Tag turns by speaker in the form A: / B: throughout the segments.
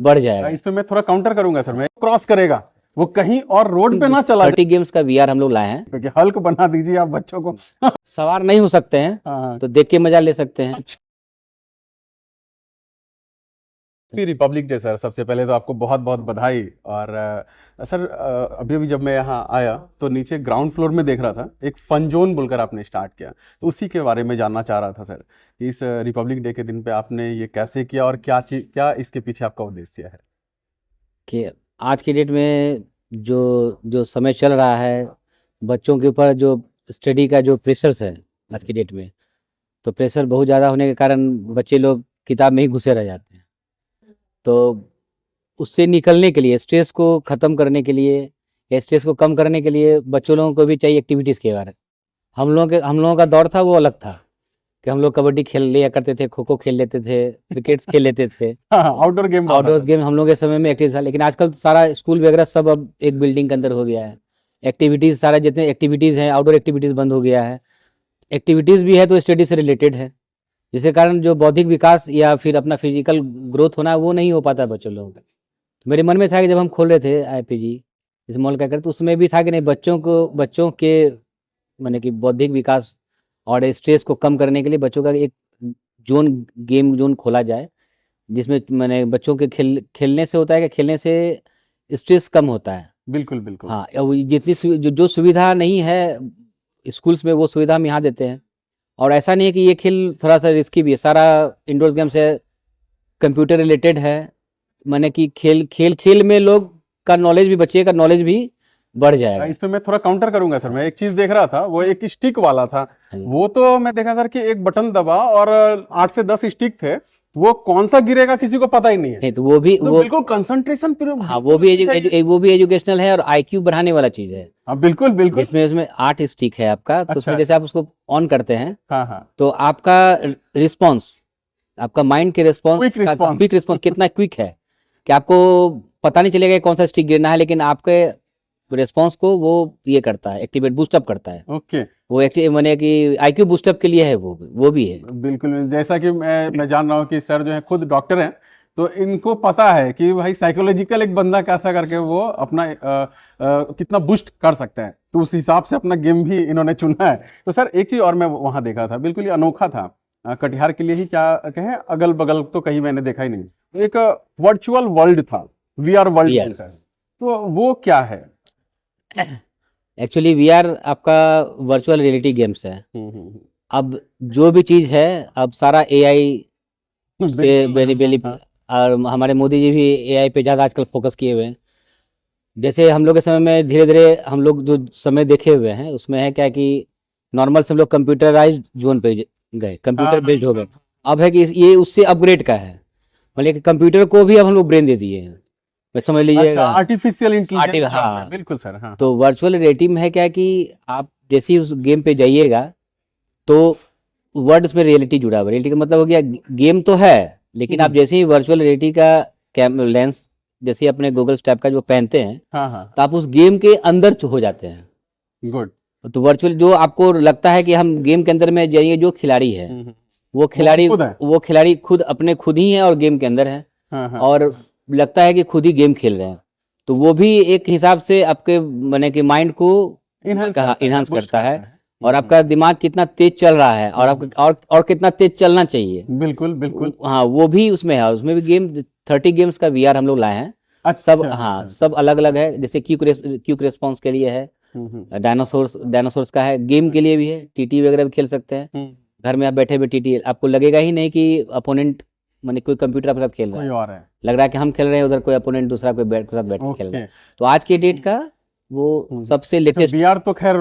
A: बढ़ जाएगा।
B: इस पे मैं थोड़ा काउंटर करूंगा सर, मैं क्रॉस करेगा वो कहीं और रोड पे ना चला
A: 30 गेम्स का वीआर हम लोग लाए हैं।
B: जाए, हल्क बना दीजिए आप बच्चों को।
A: सवार नहीं हो सकते हैं
B: हाँ।
A: तो देख के मजा ले सकते हैं।
B: रिपब्लिक डे सर, सबसे पहले तो आपको बहुत बहुत बधाई। और सर अभी अभी जब मैं यहाँ आया तो नीचे ग्राउंड फ्लोर में देख रहा था एक फन जोन बोलकर आपने स्टार्ट किया, तो उसी के बारे में जानना चाह रहा था सर कि इस रिपब्लिक डे के दिन पे आपने ये कैसे किया और क्या चीज, क्या इसके पीछे आपका उद्देश्य है।
A: कि आज की डेट में जो जो समय चल रहा है, बच्चों के ऊपर जो स्टडी का जो प्रेशर्स है आज की डेट में, तो प्रेशर बहुत ज़्यादा होने के कारण बच्चे लोग किताब में ही घुसे रह जाते हैं। तो उससे निकलने के लिए, स्ट्रेस को ख़त्म करने के लिए या स्ट्रेस को कम करने के लिए बच्चों लोगों को भी चाहिए एक्टिविटीज़ के बारे में। हम लोगों का दौर था वो अलग था कि हम लोग कबड्डी खेल लिया करते थे, खो खो खेल लेते थे, क्रिकेट खेल लेते थे।
B: आउटडोर गेम
A: आउटडोर गेम हम लोग के समय में एक्टिव था, लेकिन आजकल सारा स्कूल वगैरह सब अब एक बिल्डिंग के अंदर हो गया है। एक्टिविटीज़ सारा जितने एक्टिविटीज़ हैं, आउटडोर एक्टिविटीज़ बंद हो गया है। एक्टिविटीज़ भी है तो स्टडी से रिलेटेड है, जिसके कारण जो बौद्धिक विकास या फिर अपना फिजिकल ग्रोथ होना है वो नहीं हो पाता है बच्चों लोगों का। तो मेरे मन में था कि जब हम खोल रहे थे आईपीजी इस मॉल का कर, तो उसमें भी था कि नहीं, बच्चों के माने कि बौद्धिक विकास और स्ट्रेस को कम करने के लिए बच्चों का एक गेम जोन खोला जाए, जिसमें मैंने बच्चों के खेलने से होता है कि खेलने से स्ट्रेस कम होता है।
B: बिल्कुल बिल्कुल।
A: हाँ, और जितनी जो सुविधा नहीं है स्कूल्स में वो सुविधा हम यहाँ देते हैं। और ऐसा नहीं है कि ये खेल थोड़ा सा रिस्की भी है, सारा इंडोर गेम्स है, कंप्यूटर रिलेटेड है। माने कि खेल खेल खेल में लोग का नॉलेज भी, बच्चे का नॉलेज भी बढ़ जाएगा।
B: इस पे मैं थोड़ा काउंटर करूंगा सर, मैं एक चीज देख रहा था, वो एक स्टिक वाला था।
A: हाँ जी।
B: वो तो मैं देखा सर कि एक बटन दबा और 8 से 10 स्टिक थे, वो कौन सा गिरेगा किसी को पता ही नहीं है।
A: नहीं तो वो भी
B: तो
A: वो
B: बिल्कुल कंसंट्रेशन
A: हाँ, वो भी एजुकेशनल है और आईक्यू बढ़ाने वाला चीज है।
B: हाँ बिल्कुल बिल्कुल।
A: जिसमें उसमें 8 स्टिक है आपका, तो उसमें
B: अच्छा।
A: जैसे आप उसको ऑन करते हैं
B: हाँ हाँ।
A: तो आपका रिस्पॉन्स, आपका माइंड के response
B: quick response.
A: Quick response कितना क्विक है कि आपको पता नहीं चलेगा कि कौन सा स्टिक गिरना है, लेकिन आपके रिस्पॉन्स को वो ये करता है, एक्टिवेट बूस्टअप करता है।
B: ओके।
A: वो एक्टिव माने कि आईक्यू बूस्टअप के लिए है, वो भी है।
B: बिल्कुल, जैसा कि मैं जान रहा हूँ कि सर जो है खुद डॉक्टर हैं, तो इनको पता है कि भाई साइकोलॉजिकल एक बंदा कैसा करके वो अपना कितना बूस्ट कर सकता है, तो उस हिसाब से अपना गेम भी इन्होंने चुना है। तो सर एक चीज और मैं वहां देखा था, बिल्कुल ही अनोखा था, कटिहार के लिए ही क्या कहें, अगल बगल तो कहीं मैंने देखा ही नहीं। एक वर्चुअल वर्ल्ड था, वीआर वर्ल्ड
A: VR।
B: बोलता है, तो वो क्या है।
A: एक्चुअली वीआर आपका वर्चुअल रियलिटी गेम्स है।
B: हम्म।
A: अब जो भी चीज़ है, अब सारा एआई से
B: बिल्कुल।
A: बेनिफिट, और हमारे मोदी जी भी एआई पे ज़्यादा आजकल फोकस किए हुए हैं। जैसे हम लोग के समय में धीरे धीरे हम लोग जो समय देखे हुए हैं उसमें है क्या कि नॉर्मल से हम लोग कंप्यूटराइज जोन पे गए, कंप्यूटर बेस्ड हो गए। अब है कि ये उससे अपग्रेड का है, मतलब कि कंप्यूटर को भी अब हम लोग ब्रेन दे दिए हैं, मैं समझ लीजिएगा।
B: Artificial intelligence.
A: हाँ,
B: बिल्कुल सर। हाँ।
A: तो वर्चुअल रियलिटी में है क्या कि आप जैसे ही उस गेम पे जाइएगा तो वर्ड उसमें रियलिटी जुड़ा हुआ है। रियलिटी का मतलब हो गया गेम तो है, लेकिन आप जैसे ही वर्चुअल रियलिटी का लेंस जैसे ही अपने गूगल स्टैप का जो पहनते हैं,
B: हाँ हाँ।
A: तो आप उस गेम के अंदर हो जाते हैं।
B: गुड।
A: तो वर्चुअल जो आपको लगता है कि हम गेम के अंदर में जाइए, जो खिलाड़ी है
B: खुद है।
A: वो खिलाड़ी खुद ही है और गेम के अंदर है,
B: हाँ हाँ।
A: और लगता है कि खुद ही गेम खेल रहे हैं। तो वो भी एक हिसाब से आपके माने कि माइंड को इनहांस करता है, और आपका दिमाग कितना तेज चल रहा है और आपका और कितना तेज चलना चाहिए।
B: बिल्कुल बिल्कुल।
A: हाँ, वो भी उसमें है, उसमें भी गेम 30 गेम्स का वीआर हम लोग लाए हैं। सब,
B: अच्छा।
A: हाँ, सब अलग अलग है। जैसे क्यूक रेस्पॉन्स के लिए है, डायनासोर्स का है, गेम के लिए भी है, टीटी वगैरह भी खेल सकते हैं। घर में आप बैठे हुए टीटी, आपको लगेगा ही नहीं कि अपोनेंट माने कोई कंप्यूटर आपके साथ खेल रहा
B: कोई
A: है,
B: और है।
A: लग रहा है कि हम खेल रहे हैं, उधर कोई अपोनेंट दूसरा कोई के साथ बैठ के खेल रहा
B: ओके।
A: है। तो आज के डेट का वो सबसे लेटेस्ट
B: वीआर तो खैर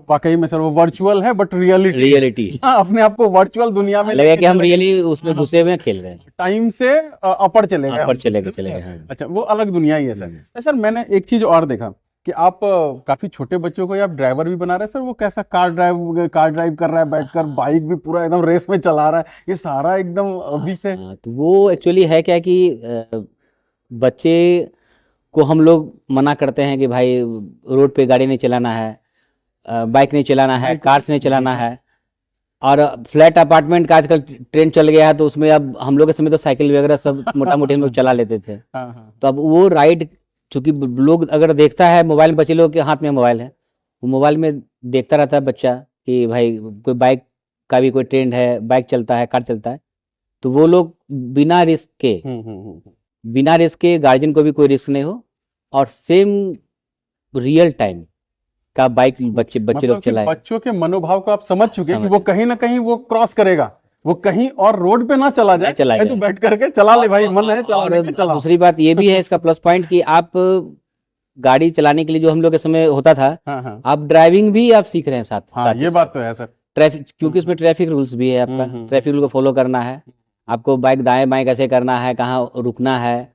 B: वाकई में सर वो वर्चुअल है, बट
A: रियलिटी
B: हाँ, अपने आप को वर्चुअल दुनिया में
A: लगा कि हम रियली उसमें घुसे हुए खेल रहे हैं।
B: टाइम से अपर चले गए।
A: चले गए, हाँ।
B: अच्छा, वो अलग दुनिया ही है सर। सर मैंने एक चीज और देखा कि आप काफी छोटे बच्चों को आप ड्राइवर भी बना रहे हैं सर। वो कैसा कार ड्राइव कर रहा है बैठकर, बाइक भी पूरा एकदम रेस में चला रहा है, ये सारा एकदम अभी से।
A: तो वो एक्चुअली है क्या कि बच्चे को हम लोग मना करते हैं कि भाई रोड पे गाड़ी नहीं चलाना है, बाइक नहीं चलाना है, कार्स नहीं चलाना है। और फ्लैट अपार्टमेंट का आजकल ट्रेंड चल गया है, तो उसमें अब हम लोग के समय तो साइकिल वगैरह सब मोटा मोटी हम लोग चला लेते थे।
B: हाँ हाँ
A: तो अब वो राइड, चूंकि लोग अगर देखता है मोबाइल में, बच्चे लोग के हाथ में मोबाइल है, वो मोबाइल में देखता रहता है बच्चा कि भाई कोई बाइक का भी कोई ट्रेंड है, बाइक चलता है, कार चलता है, तो वो लोग बिना रिस्क के, बिना रिस्क के, गार्जियन को भी कोई रिस्क नहीं हो, और सेम रियल टाइम का बाइक बच्चे लोग
B: मतलब कि
A: चलाए।
B: बच्चों के मनोभाव को आप समझ चुके हैं कि
A: समझ
B: वो कहीं ना कहीं वो क्रॉस करेगा, वो कहीं और रोड पे ना चला जाए,
A: चला
B: तो
A: जाए।
B: बैठ करके चला ले भाई, मन है चला
A: और
B: लेके चला।
A: दूसरी बात ये भी है इसका प्लस पॉइंट कि आप गाड़ी चलाने के लिए जो हम लोग के समय होता था,
B: हाँ हाँ
A: आप ड्राइविंग भी आप सीख रहे हैं साथ
B: हाँ,
A: साथ
B: ये
A: ही।
B: बात तो है सर।
A: ट्रैफिक, क्योंकि उसमें ट्रैफिक रूल्स भी है आपका, ट्रैफिक रूल को फॉलो करना है आपको, बाइक दाएं बाएं कैसे करना है, कहाँ रुकना है,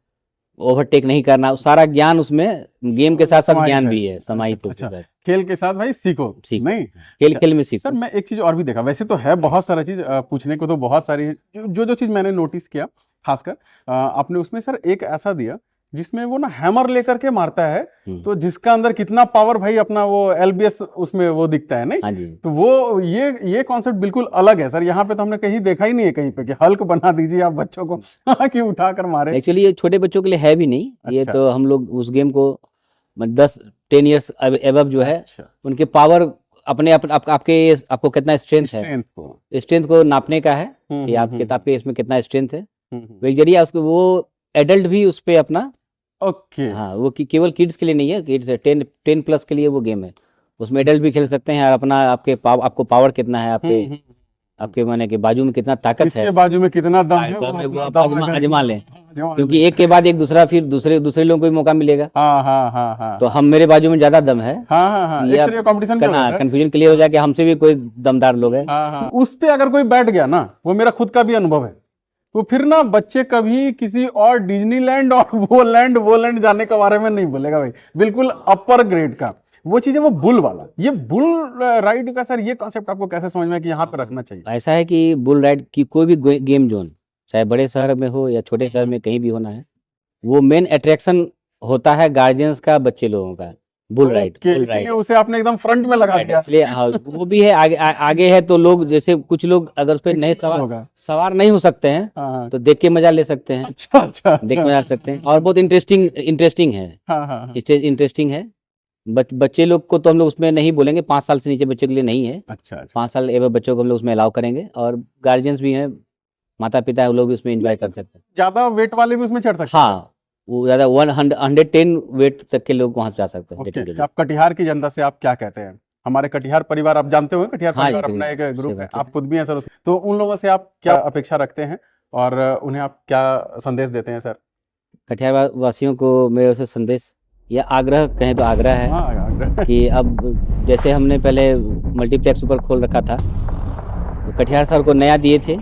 A: ओवरटेक नहीं करना, सारा ज्ञान उसमें गेम के साथ साथ
B: समाहित
A: ज्ञान
B: है।
A: भी है, समाहित
B: अच्छा,
A: है।
B: खेल के साथ भाई सीखो
A: सीखो।
B: नहीं।
A: खेल खेल में सीखो।
B: सर मैं एक चीज और भी देखा, वैसे तो है बहुत सारा चीज पूछने को तो बहुत सारी है, जो चीज मैंने नोटिस किया खासकर आपने उसमें सर एक ऐसा दिया जिसमें वो ना हैमर लेकर के मारता है, तो जिसका अंदर कितना पावर भाई अपना वो एलबीएस उसमें वो दिखता है नहीं।
A: हाँ जी।
B: तो वो ये कॉन्सेप्ट बिल्कुल अलग है सर, यहाँ पे तो हमने कहीं देखा ही नहीं है कहीं पे कि हल्क बना दीजिए आप बच्चों को कि उठा कर मारे।
A: एक्चुअली ये छोटे बच्चों के लिए है भी नहीं, ये
B: अच्छा।
A: तो हम लोग उस गेम को 10-10 ईयर्स एबव जो है,
B: अच्छा।
A: उनके पावर अपने आपको कितना स्ट्रेंथ है, स्ट्रेंथ को नापने का है कि आपके इसमें कितना स्ट्रेंथ है, वो एक जरिया उसको, वो एडल्ट भी उस पे अपना,
B: ओके
A: हाँ, वो केवल किड्स के लिए नहीं है, किड्स 10+ के लिए वो गेम है, उसमें एडल्ट भी खेल सकते हैं। और अपना आपको पावर कितना है, आपके माने के बाजू में कितना ताकत
B: इसके
A: है,
B: बाजू में कितना दम है
A: वो आप आजमा लें, क्योंकि एक के बाद एक दूसरा, फिर दूसरे लोगों को भी मौका मिलेगा।
B: हाँ हाँ हाँ हाँ
A: तो हम, मेरे बाजू में ज्यादा दम है,
B: हाँ हाँ हाँ, एक तरह का कंपटीशन भी होगा सर।
A: कंफ्यूजन क्लियर हो जाए कि हमसे भी कोई दमदार लोग हैं।
B: हाँ हाँ, उस पे अगर कोई बैठ गया ना, वो मेरा खुद का भी अनुभव है, तो फिर ना बच्चे कभी किसी और डिज्नीलैंड और वो लैंड जाने के बारे में नहीं बोलेगा भाई, बिल्कुल अपर ग्रेड का वो चीज है, वो बुल वाला। ये बुल राइड का सर ये कॉन्सेप्ट आपको कैसे समझ में कि यहाँ पे रखना चाहिए?
A: ऐसा है कि बुल राइड की कोई भी गेम जोन, चाहे बड़े शहर में हो या छोटे शहर में कहीं भी होना है, वो मेन अट्रैक्शन होता है गार्जियंस का, बच्चे लोगों का, बुल राइड।
B: इसलिए उसे आपने एकदम फ्रंट में लगा दिया।
A: इसलिए हाँ, वो भी है आगे है, तो लोग, जैसे कुछ लोग अगर उस पर नहीं सवार नहीं हो सकते हैं,
B: हाँ,
A: तो देख के मजा ले सकते हैं।
B: अच्छा
A: देख के मजा ले सकते हैं, और बहुत इंटरेस्टिंग है।
B: हाँ,
A: इंटरेस्टिंग है। बच्चे लोग को तो हम लोग उसमें नहीं बोलेंगे, 5 साल से नीचे बच्चे के लिए नहीं है।
B: अच्छा
A: 5 साल एवं बच्चों को हम लोग उसमें अलाउ करेंगे, और गार्जियंस भी हैं, माता पिता है, वो लोग भी उसमें एंजॉय कर सकते हैं।
B: ज्यादा वेट वाले भी उसमें चढ़ सकते हैं?
A: हाँ, वो ज्यादा 110 वेट तक के लोग वहाँ जा सकते हैं।
B: आप कटिहार की जनता से आप क्या कहते हैं? हमारे कटिहार परिवार आप जानते हो, कटिहार परिवार अपना एक ग्रुप है, आप खुद भी हैं सर, तो उन लोगों से आप क्या अपेक्षा रखते हैं और उन्हें आप क्या संदेश देते हैं सर?
A: कटिहार वासियों को मेरे से संदेश या आग्रह कहें तो आग्रह है,
B: हाँ,
A: कि अब जैसे हमने पहले मल्टीप्लेक्स ऊपर खोल रखा था, तो कटिहार सर को नया दिए थे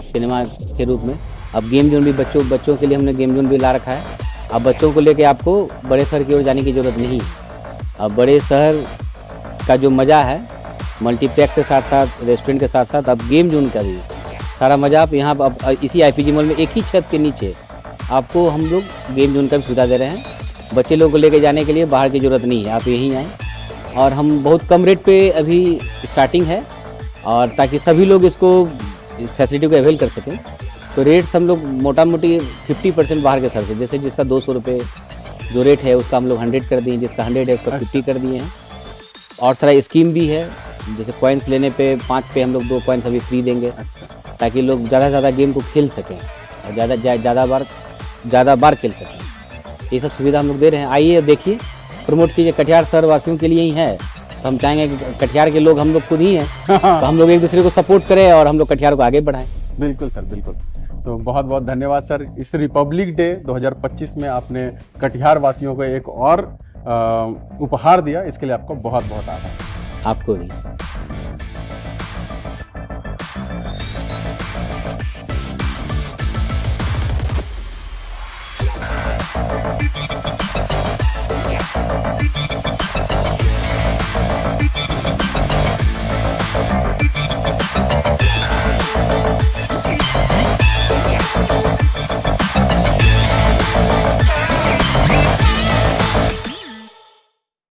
A: सिनेमा के रूप में, अब गेम जोन भी बच्चों के लिए हमने गेम जोन भी ला रखा है। अब बच्चों को लेके आपको बड़े शहर की ओर जाने की ज़रूरत नहीं, अब बड़े शहर का जो मज़ा है, मल्टीप्लेक्स के साथ साथ, रेस्टोरेंट के साथ साथ, अब गेम जोन का भी सारा मज़ा आप यहाँ अब इसी IPG मॉल में एक ही छत के नीचे आपको हम लोग गेम जोन का भी सुविधा दे रहे हैं। बच्चे लोगों को लेके जाने के लिए बाहर की ज़रूरत नहीं है, आप यहीं आएँ, और हम बहुत कम रेट पे अभी स्टार्टिंग है, और ताकि सभी लोग इसको फैसिलिटी को अवेल कर सकें, तो रेट्स हम लोग मोटा मोटी 50% बाहर के शहर से, जैसे जिसका 200 रुपये जो रेट है उसका हम लोग 100 कर दिए, जिसका 100 है उसका 50 कर दिए हैं। और सारा स्कीम भी है, जैसे कॉइन्स लेने पे 5 पे हम लोग 2 कॉइन्स अभी फ्री देंगे, ताकि लोग ज़्यादा से ज़्यादा गेम को खेल सकें और ज़्यादा बार खेल सकें। ये सब सुविधा हम लोग दे रहे हैं, आइए देखिए, प्रमोट कीजिए। कटिहार शहर वासियों के लिए ही है, तो हम चाहेंगे कि कटिहार के लोग हम लोग खुद ही हैं, तो हम लोग एक दूसरे को सपोर्ट करें और हम लोग कटिहार को आगे बढ़ाएं।
B: बिल्कुल सर, बिल्कुल। तो बहुत बहुत धन्यवाद सर, इस रिपब्लिक डे 2025 में आपने कटिहार वासियों को एक और उपहार दिया, इसके लिए आपको बहुत बहुत आभार।
A: आपको भी।
C: Thank you.